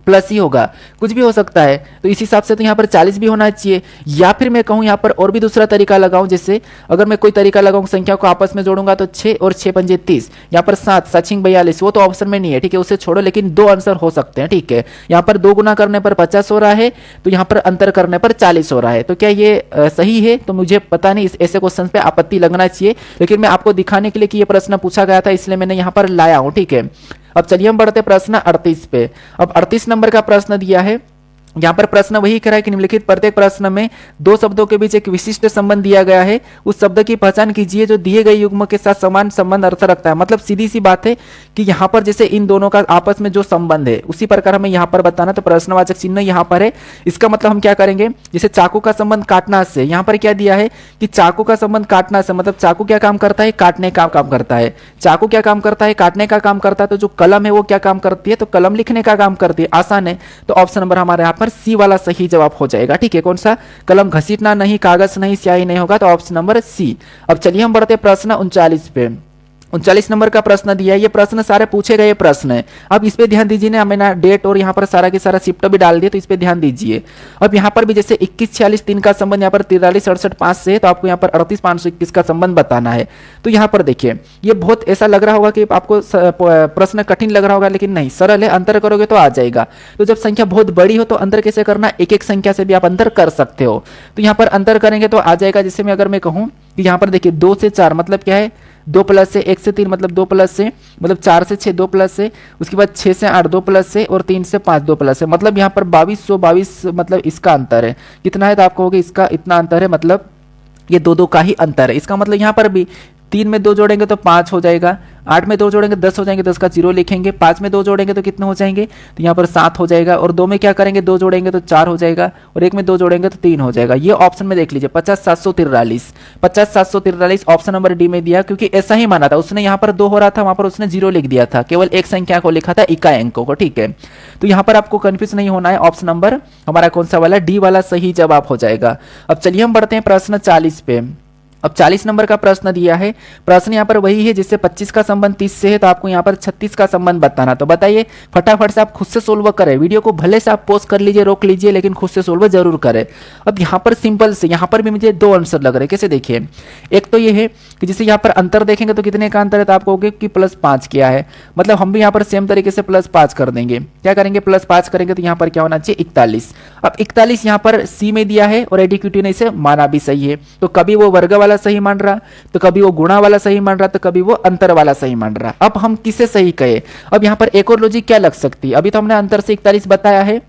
प्लस ही होगा, कुछ भी हो सकता है। तो इस हिसाब से तो यहाँ पर 40 भी होना चाहिए, या फिर मैं कहूँ यहाँ पर और भी दूसरा तरीका लगाऊं, जैसे अगर मैं कोई तरीका लगाऊं, संख्या को आपस में जोड़ूंगा तो 6 और 6 पंजे 30, यहाँ पर 7 7 42, वो तो ऑप्शन में नहीं है, ठीक है, उसे छोड़ो, लेकिन दो आंसर हो सकते हैं, ठीक है। यहाँ पर 2 गुना करने पर 50 हो रहा है, तो यहाँ पर अंतर करने पर 40 हो रहा है। तो क्या ये सही है? तो मुझे पता नहीं, ऐसे क्वेश्चन पे आपत्ति लगना चाहिए, लेकिन मैं आपको दिखाने के लिए कि ये प्रश्न पूछा गया था, इसलिए मैंने यहाँ पर लाया हूँ, ठीक है। अब चलिए हम बढ़ते प्रश्न 38 पे। अब 38 नंबर का प्रश्न दिया है। यहाँ पर प्रश्न वही करा है कि निम्नलिखित प्रत्येक प्रश्न में दो शब्दों के बीच एक विशिष्ट संबंध दिया गया है, उस शब्द की पहचान कीजिए जो दिए गए युग्म के साथ समान संबंध अर्थ रखता है। मतलब सीधी सी बात है कि यहाँ पर जैसे इन दोनों का आपस में जो संबंध है उसी प्रकार हमें यहाँ पर बताना। तो प्रश्नवाचक चिन्ह यहाँ पर है, इसका मतलब हम क्या करेंगे, जैसे चाकू का संबंध काटना से, यहाँ पर क्या दिया है कि चाकू का संबंध काटना से, मतलब चाकू क्या काम करता है, काटने का काम करता है। चाकू क्या काम करता है, काटने का काम करता है। तो जो कलम है वो क्या काम करती है, तो कलम लिखने का काम करती है। आसान है, तो ऑप्शन नंबर हमारे यहाँ पर सी वाला सही जवाब हो जाएगा, ठीक है। कौन सा, कलम घसीटना नहीं, कागज नहीं, स्याही नहीं होगा, तो ऑप्शन नंबर सी। अब चलिए हम बढ़ते प्रश्न 39 पे। 39 नंबर का प्रश्न दिया है। ये प्रश्न सारे पूछे गए प्रश्न है। अब इस पे ध्यान दीजिए ना, मैंने डेट और यहाँ पर सारा की सारा शिफ्ट भी डाल दिया, तो इस पे ध्यान दीजिए। अब यहाँ पर भी जैसे 21 46 3 का संबंध यहाँ पर 43 68 5 से है, तो आपको यहाँ पर 38 521 का संबंध बताना है। तो यहाँ पर देखिए, ये बहुत ऐसा लग रहा होगा कि आपको प्रश्न कठिन लग रहा होगा, लेकिन नहीं, सरल है, अंतर करोगे तो आ जाएगा। तो जब संख्या बहुत बड़ी हो तो अंतर कैसे करना, एक एक संख्या से भी आप अंतर कर सकते हो। तो यहाँ पर अंतर करेंगे तो आ जाएगा। जैसे मैं अगर मैं कहूँ कि यहाँ पर देखिए 2 से 4 मतलब क्या है, 2 प्लस से, 1 से 3 मतलब 2 प्लस से, मतलब 4 से 6 2 प्लस से, उसके बाद 6 से 8 2 प्लस से, और 3 से 5 2 प्लस से, मतलब यहाँ पर 2222 मतलब इसका अंतर है। कितना है, तो आप कहोगे इसका इतना अंतर है, मतलब ये 2 का ही अंतर है। इसका मतलब यहाँ पर भी 3 में 2 जोड़ेंगे तो 5 हो जाएगा, 8 में 2 जोड़ेंगे 10 हो जाएंगे, 10 का 0 लिखेंगे, 5 में 2 जोड़ेंगे तो कितने हो जाएंगे, तो यहाँ पर 7 हो जाएगा, और 2 में क्या करेंगे, 2 जोड़ेंगे तो 4 हो जाएगा, और 1 में 2 जोड़ेंगे तो 3 हो जाएगा। ये ऑप्शन में देख लीजिए 50 743, 50 743 ऑप्शन नंबर डी में दिया, क्योंकि ऐसा ही माना था उसने। यहाँ पर 2 हो रहा था, वहां पर उसने 0 लिख दिया था, केवल एक संख्या को लिखा था, इकाई अंकों को, ठीक है। तो यहाँ पर आपको कंफ्यूज नहीं होना है, ऑप्शन नंबर हमारा कौन सा वाला, डी वाला सही जवाब हो जाएगा। अब चलिए हम बढ़ते हैं प्रश्न 40 पे। अब 40 नंबर का प्रश्न दिया है। प्रश्न यहाँ पर वही है, जिससे 25 का संबंध 30 से है, तो आपको यहाँ पर 36 का संबंध बताना। तो बताइए फटाफट से, आप खुद से सोल्व करें। वीडियो को भले से आप पॉज कर लीजिए, रोक लीजिए, लेकिन खुद से सोल्व जरूर करें। अब यहाँ पर सिंपल से, यहाँ पर भी मुझे 2 आंसर लग रहे हैं। कैसे देखिए, एक तो ये है कि जैसे यहाँ पर अंतर देखेंगे तो कितने का अंतर है, तो आप कहोगे कि +5 किया है, मतलब हम भी यहाँ पर सेम तरीके से +5 कर देंगे। क्या करेंगे, +5 करेंगे, तो यहाँ पर क्या होना चाहिए, 41। अब 41 यहाँ पर सी में दिया है, और एडीक्यूटी ने इसे माना भी सही है। तो कभी वो वर्ग वाला सही मान रहा, तो कभी वो गुणा वाला सही मान रहा, तो कभी वो अंतर वाला सही मान रहा। अब हम किसे सही कहे, अब यहाँ पर एक और लॉजिक क्या लग सकती है, अभी तो हमने अंतर से 41 बताया है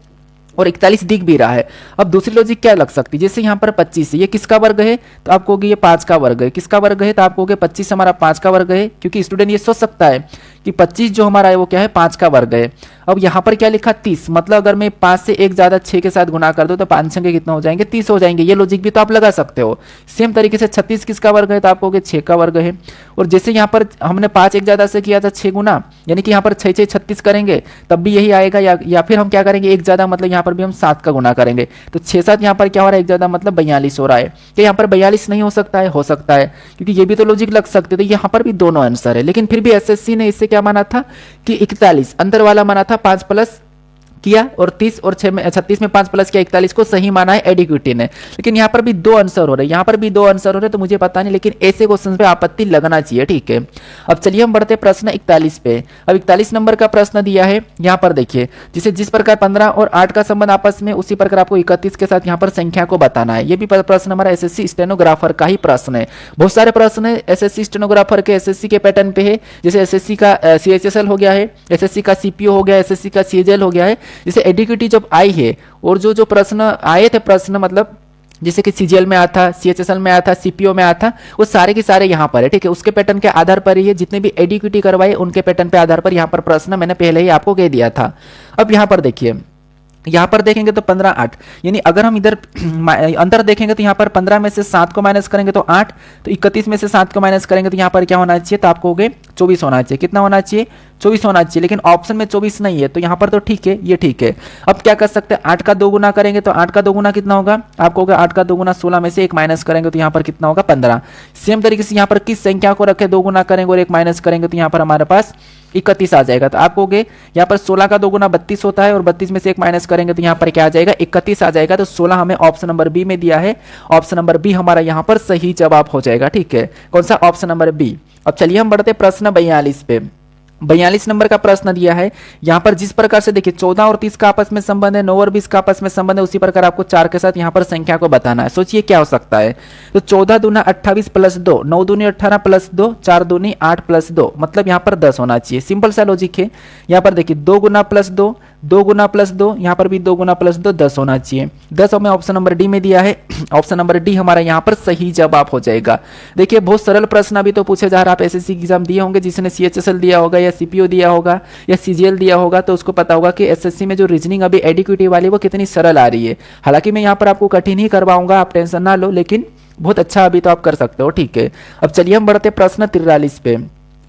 और 41 दिख भी रहा है। अब दूसरी लॉजिक क्या लग सकती है, जैसे यहाँ पर 25 है, ये किसका वर्ग है, तो आप कहोगे ये 5 का वर्ग है। किसका वर्ग है, तो आप कहोगे 25 हमारा 5 का वर्ग है, क्योंकि स्टूडेंट ये सोच सकता है कि 25 जो हमारा है वो क्या है, 5 का वर्ग है। अब यहाँ पर क्या लिखा 30, मतलब अगर मैं 5 से एक ज्यादा 6 के साथ गुना कर दूं तो 5 छंगे कितना हो जाएंगे 30 हो जाएंगे। ये लॉजिक भी तो आप लगा सकते हो। सेम तरीके से 36 किसका वर्ग है तो आप कहोगे 6 का वर्ग है। और जैसे यहाँ पर हमने 5 एक ज्यादा से किया था 6 गुना, यानी कि यहाँ पर 6 6 36 करेंगे तब भी यही आएगा, या फिर हम क्या करेंगे एक ज्यादा मतलब यहाँ पर भी हम 7 का गुना करेंगे तो 6 7 यहाँ पर क्या हो रहा है एक ज्यादा मतलब 42 हो रहा है। क्या यहाँ पर 42 नहीं हो सकता है? हो सकता है, क्योंकि ये भी तो लॉजिक लग सकते थे। यहाँ पर भी दोनों आंसर है, लेकिन फिर भी एसएससी ने इससे क्या माना था कि 41 अंदर वाला माना था, 5 प्लस किया और 30 और 6 में 36 में 5 प्लस किया 41 को सही माना है एडिक्विटी ने। लेकिन यहाँ पर भी दो आंसर हो रहे हैं, यहाँ पर भी दो आंसर हो रहे हैं, तो मुझे पता नहीं, लेकिन ऐसे क्वेश्चन पे आपत्ति लगना चाहिए। ठीक है, अब चलिए हम बढ़ते प्रश्न 41 पे। अब 41 नंबर का प्रश्न दिया है, यहाँ पर देखिए, जिस प्रकार 15 और 8 का संबंध आपस में, उसी प्रकार आपको 31 के साथ यहाँ पर संख्या को बताना है। ये भी प्रश्न हमारा एसएससी स्टेनोग्राफर का ही प्रश्न है। बहुत सारे प्रश्न है एसएससी स्टेनोग्राफर के एसएससी के पैटर्न पे है, जैसे एसएससी का सीएचएसएल हो गया है, एसएससी का सीपीओ हो गया, एसएससी का सीएचएल हो गया है। जैसे एडिक्विटी जब आई है और जो प्रश्न आए थे, प्रश्न मतलब जैसे कि सीजीएल में आया था, सीएचएसएल में आया था, सीपीओ में आया था, वो सारे के सारे यहाँ पर है। ठीक है, उसके पैटर्न के आधार पर ही है, जितने भी एडिक्विटी करवाए उनके पैटर्न पे आधार पर यहाँ पर प्रश्न मैंने पहले ही आपको कह दिया था। अब यहाँ पर देखिए, यहाँ पर देखेंगे तो 15 8, यानी अगर हम इधर अंतर देखेंगे तो यहाँ पर 15 में से 7 को माइनस करेंगे तो 8, तो 31 में से 7 को माइनस करेंगे तो यहाँ पर क्या होना चाहिए, तो आपको हो गए 24 होना चाहिए। कितना होना चाहिए? 24 होना चाहिए, लेकिन ऑप्शन में 24 नहीं है, तो यहाँ पर तो ठीक है, ये ठीक है। अब क्या कर सकते हैं, 8 का 2 गुना करेंगे तो 8 का 2 गुना कितना होगा, आपको होगा 8 का 2 गुना 16 में से 1 माइनस करेंगे तो यहाँ पर कितना होगा 15। सेम तरीके से यहाँ पर किस संख्या को रखे 2 गुना करेंगे और 1 माइनस करेंगे तो यहाँ पर हमारे पास 31 आ जाएगा। तो आप कहोगे यहाँ पर 16 का 2 गुना 32 होता है और 32 में से 1 माइनस करेंगे तो यहाँ पर क्या आ जाएगा 31 आ जाएगा। तो 16 हमें ऑप्शन नंबर बी में दिया है, ऑप्शन नंबर बी हमारा यहाँ पर सही जवाब हो जाएगा। ठीक है, कौन सा? Option number B. अब चलिए हम बढ़ते प्रश्न 42 पे। 42 नंबर का प्रश्न दिया है, यहाँ पर जिस प्रकार से देखिए 14 और 30 का आपस में संबंध है, 9 और 20 का आपस में संबंध है, उसी प्रकार आपको 4 के साथ यहाँ पर संख्या को बताना है। सोचिए क्या हो सकता है, तो 14 दूना 28 प्लस 2, 9 दूनी 18 प्लस 2, 4 दूनी 8 प्लस 2, मतलब यहाँ पर 10 होना चाहिए। सिंपल सा लॉजिक है। यहाँ पर देखिए 2 गुना प्लस 2, 2 गुना प्लस 2, यहाँ पर भी 2 गुना प्लस 2, 10 होना चाहिए। 10 हमें ऑप्शन नंबर डी में दिया है, ऑप्शन नंबर डी हमारा यहाँ पर सही जवाब हो जाएगा। देखिए बहुत सरल प्रश्न अभी तो पूछे जा रहा है, आप एसएससी एग्जाम दिए होंगे, जिसने सीएचएसएल दिया होगा या सीपीओ दिया होगा या सीजीएल दिया होगा, तो उसको पता होगा कि एसएससी में जो रीजनिंग अभी एडिक्विटी वाली वो कितनी सरल आ रही है। हालांकि मैं यहाँ पर आपको कठिन ही करवाऊंगा, आप टेंशन ना लो, लेकिन बहुत अच्छा अभी तो आप कर सकते हो। ठीक है, अब चलिए हम बढ़ते प्रश्न 43 पे।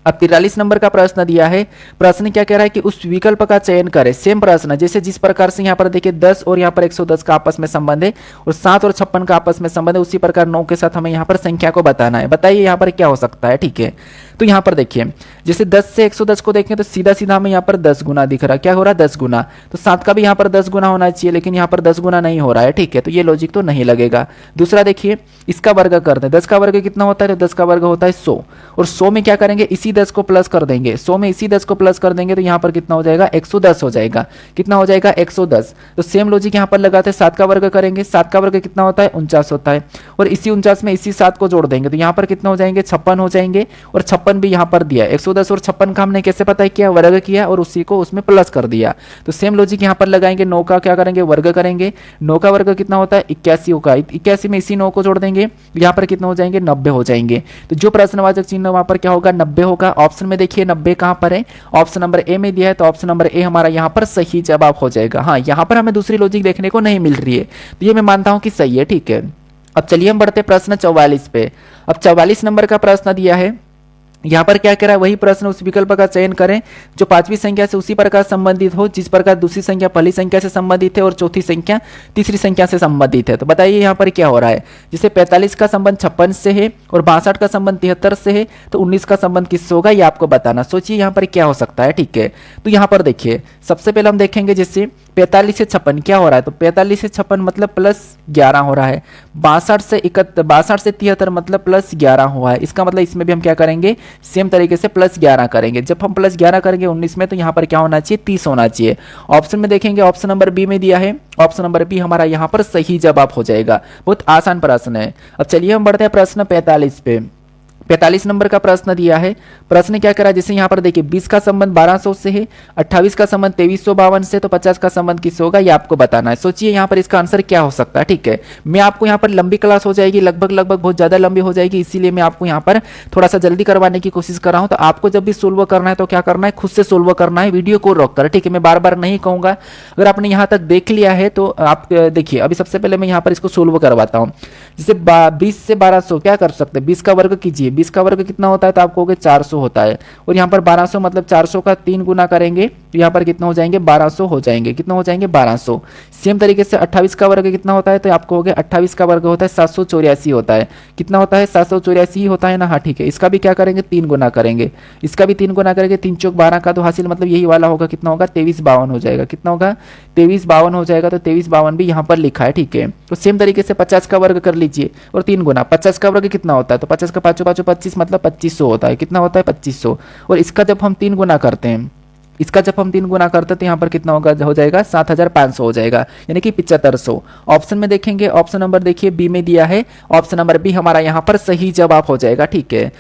अब 43 नंबर का प्रश्न दिया है, प्रश्न क्या कह रहा है कि उस विकल्प का चयन करें। सेम प्रश्न, जैसे जिस प्रकार से यहाँ पर देखिए 10 और यहाँ पर 110 का आपस में संबंध है और 7 और 56 का आपस में संबंध है, उसी प्रकार 9 के साथ हमें यहाँ पर संख्या को बताना है। बताइए यहाँ पर क्या हो सकता है। ठीक है, तो यहाँ पर देखिए जैसे 10 से 110 को देखें तो सीधा सीधा हमें यहाँ पर 10 गुना दिख रहा है। क्या हो रहा है? 10 गुना। तो 7 का भी यहाँ पर 10 गुना होना चाहिए, लेकिन यहाँ पर 10 गुना नहीं हो रहा है। ठीक है, तो ये लॉजिक तो नहीं लगेगा। दूसरा देखिए, इसका वर्ग करते हैं। 10 का वर्ग कितना होता है? तो 10 का वर्ग होता है 100, और 100 में क्या करेंगे, इसी 10 को प्लस कर देंगे। 100 में इसी 10 को प्लस कर देंगे तो यहाँ पर कितना हो जाएगा? 110 हो जाएगा। कितना हो जाएगा? 110। तो सेम लॉजिक यहाँ पर लगाते हैं, 7 का वर्ग करेंगे। 7 का वर्ग कितना होता है? 49 होता है, और इसी 49 में इसी 7 को जोड़ देंगे तो यहाँ पर कितना हो जाएंगे? 56 हो जाएंगे, और 56 भी यहाँ पर दिया। 110 और 56 का हमने कैसे पता किया? वर्ग किया और उसी को उसमें प्लस कर दिया। तो सेम लॉजिक यहाँ पर लगाएंगे। 9 का क्या करेंगे? वर्ग करेंगे। 9 का वर्ग कितना होता है? 81 होगा। 81 में इसी 9 को जोड़ देंगे, यहाँ पर कितना हो जाएंगे? 90 हो जाएंगे। तो जो प्रश्नवाचक चिन्ह वहां पर क्या होगा? 90 होगा। ऑप्शन में देखिए 90 कहां पर है? ऑप्शन नंबर ए में दिया है, तो ऑप्शन नंबर ए हमारा यहाँ पर सही जवाब हो जाएगा। हाँ, यहाँ पर हमें दूसरी लॉजिक देखने को नहीं मिल रही है, तो ये मैं मानता हूं कि सही है। ठीक है, अब चलिए हम बढ़ते प्रश्न 44 पे। अब 44 नंबर का प्रश्न दिया है, यहाँ पर क्या कह रहा है? वही प्रश्न, उस विकल्प का चयन करें जो पांचवी संख्या से उसी प्रकार संबंधित हो जिस प्रकार दूसरी संख्या पहली संख्या से संबंधित है और चौथी संख्या तीसरी संख्या से संबंधित है। तो बताइए यहाँ पर क्या हो रहा है? जैसे 45 का संबंध 56 से है और 62 का संबंध 73 से है, तो 19 का संबंध किससे होगा, ये आपको बताना। सोचिए यहाँ पर क्या हो सकता है। ठीक है, तो यहाँ पर देखिए सबसे पहले हम देखेंगे जैसे 45 से 56 क्या हो रहा है, तो 45 से 56 मतलब +11 हो रहा है। 62 से 73 मतलब +11 हुआ है। इसका मतलब इसमें भी हम क्या करेंगे? सेम तरीके से +11 करेंगे। जब हम +11 करेंगे 19 में, तो यहाँ पर क्या होना चाहिए? 30 होना चाहिए। ऑप्शन में देखेंगे, ऑप्शन नंबर बी में दिया है, ऑप्शन नंबर बी हमारा यहाँ पर सही जवाब हो जाएगा। बहुत आसान प्रश्न है। अब चलिए हम बढ़ते हैं प्रश्न 45 पे। 45 नंबर का प्रश्न दिया है। प्रश्न क्या करा, जैसे यहाँ पर देखिए 20 का संबंध 1200 से है, 28 का संबंध 2352 से, तो 50 का संबंध किससे होगा ये आपको बताना है। सोचिए यहाँ पर इसका आंसर क्या हो सकता है। ठीक है, मैं आपको यहाँ पर लंबी क्लास हो जाएगी, लगभग बहुत ज्यादा लंबी हो जाएगी, इसीलिए मैं आपको यहाँ पर थोड़ा सा जल्दी करवाने की कोशिश कर रहा हूँ। तो आपको जब भी सोल्व करना है तो क्या करना है, खुद से सोल्व करना है, वीडियो को रोक कर। ठीक है, मैं बार बार नहीं कहूंगा। अगर आपने यहाँ तक देख लिया है तो आप देखिए, अभी सबसे पहले मैं यहाँ पर इसको सोल्व करवाता हूँ। जैसे 20 से 1200 क्या कर सकते हैं, 20 का वर्ग कीजिए, 20 का वर्ग कितना होता है, तो आपको 400 होता है। और यहाँ पर 1200 मतलब 400 का 3 गुना करेंगे तो यहाँ पर कितना हो जाएंगे, 1200 हो जाएंगे। कितना हो जाएंगे, 1200। सेम तरीके से 28 का वर्ग कितना होता है, तो आपको हो गया 28 का वर्ग होता है 784 होता है। कितना होता है, 784 ही होता है ना। हाँ ठीक है, इसका भी क्या करेंगे, 3 गुना करेंगे, इसका भी 3 गुना करेंगे। 3 चौक 12 का तो हासिल मतलब यही वाला होगा, कितना होगा, 2352 हो जाएगा। कितना होगा, 2352 हो जाएगा। तो 2352 भी यहाँ पर लिखा है। ठीक है, तो सेम तरीके से 50 का वर्ग कर लीजिए और 3 गुना। 50 का वर्ग कितना होता है, तो 50 का 5 5 25 मतलब 2500 होता है। कितना होता है, 2500। और इसका जब हम 3 गुना करते हैं, इसका जब हम 3 गुना करते हैं तो यहाँ पर कितना होगा, हो जाएगा 7500 हो जाएगा, यानी कि 7500। ऑप्शन में देखेंगे, ऑप्शन नंबर देखिए बी में दिया है, ऑप्शन नंबर बी हमारा यहाँ पर सही जवाब हो जाएगा। ठीक है।